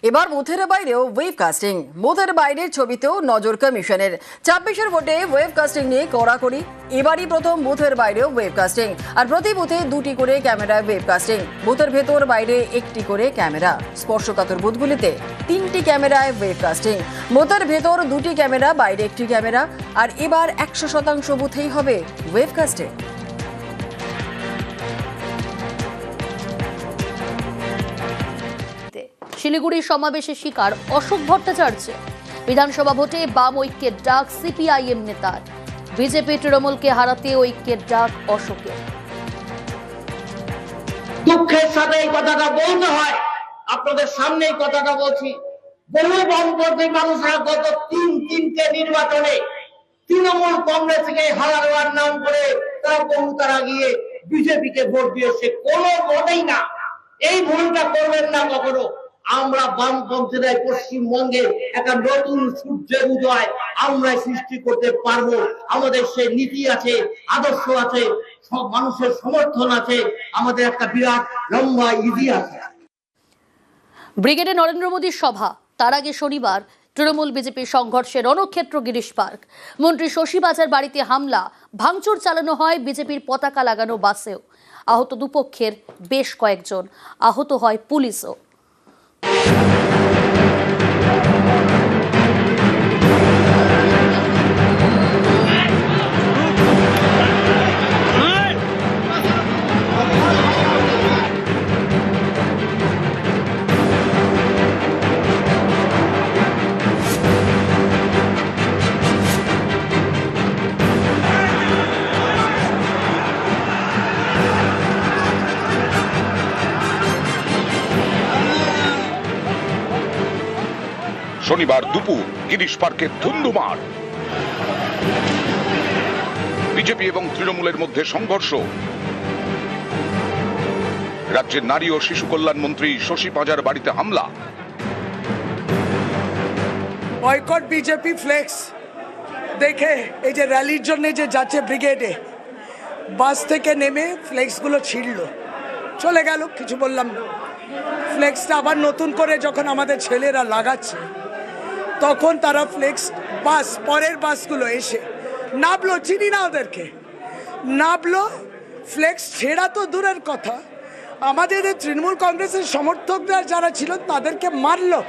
এবার বুথের বাইরেও ওয়েব কাস্টিং। বুথের বাইরের ছবিতেও নজর কমিশনের। 26-এর ভোটে ওয়েব কাস্টিং নিয়ে কড়াকড়ি। এবারই প্রথম বুথের বাইরেও ওয়েব কাস্টিং, আর প্রতি বুথে 2টি করে ক্যামেরায় ওয়েব কাস্টিং। বুথের ভেতর বাইরে 1টি করে ক্যামেরা। স্পর্শকাতর বুথগুলিতে 3টি ক্যামেরায় ওয়েব কাস্টিং। বুথের ভেতর 2টি ক্যামেরা, বাইরে 1টি ক্যামেরা। আর এবার 100% বুথেই হবে ওয়েব কাস্টিং। শিলিগুড়ির সমাবেশে শিকার অশোক ভট্টাচার্য। বিধানসভা ভোটে বাম ঐক্যের ডাক সিপিআইএম নেতার। বিজেপি তৃণমূলকে হারাতে ঐক্যের ডাক অশোকের। দুঃখের সাথে এই কথাটা বলতে হয়, আপনাদের সামনে এই কথাটা বলছি। বহু বামপন্থী মানুষরা গত তিনটে নির্বাচনে তৃণমূল কংগ্রেসকে হারানোর নাম করে তারা গিয়ে বিজেপিকে ভোট দিয়েছে। কোনো ভোটেই না, এই ভুলটা করবেন না কখনো। আমরা বামপন্থীরা পশ্চিমবঙ্গে একটা নতুন সূর্যের উদয় আমরা সৃষ্টি করতে পারবো। আমাদের সে নীতি আছে, আদর্শ আছে, সব মানুষের সমর্থন আছে, আমাদের একটা বিরাট লম্বা ইতিহাস আছে। ব্রিগেডে নরেন্দ্র মোদীর সভা, তার আগে শনিবার তৃণমূল বিজেপি সংঘর্ষে রণক্ষেত্র গিরিশ পার্ক। মন্ত্রী শশী পাজার বাড়িতে হামলা, ভাঙচুর চালানো হয় বিজেপির পতাকা লাগানো বাসেও। আহত দুপক্ষের বেশ কয়েকজন, আহত হয় পুলিশও। শনিবার দুপুর গিরিশ পার্কে ধুন্ধুমার। বিজেপি এবং তৃণমূলের মধ্যে সংঘর্ষ। রাজ্যের নারী ও শিশু কল্যাণ মন্ত্রী শশী পাজার বাড়িতে হামলা। বয়কট বিজেপি ফ্লেক্স দেখে এই যে র্যালির জন্য যে যাচ্ছে ব্রিগেডে, বাস থেকে নেমে ফ্লেক্সগুলো ছিঁড়ল, চলে গেল, কিছু বললাম না। ফ্লেক্সটা আবার নতুন করে যখন আমাদের ছেলেরা লাগাচ্ছে, তখন তারা ফ্লেক্স পরের বাসগুলো এসে নামলো, চিনি না ওদেরকে, নামলো, ফ্লেক্স ছেঁড়া তো দূরের কথা, আমাদের তৃণমূল কংগ্রেসের সমর্থকরা যারা ছিল তাদেরকে মারলো।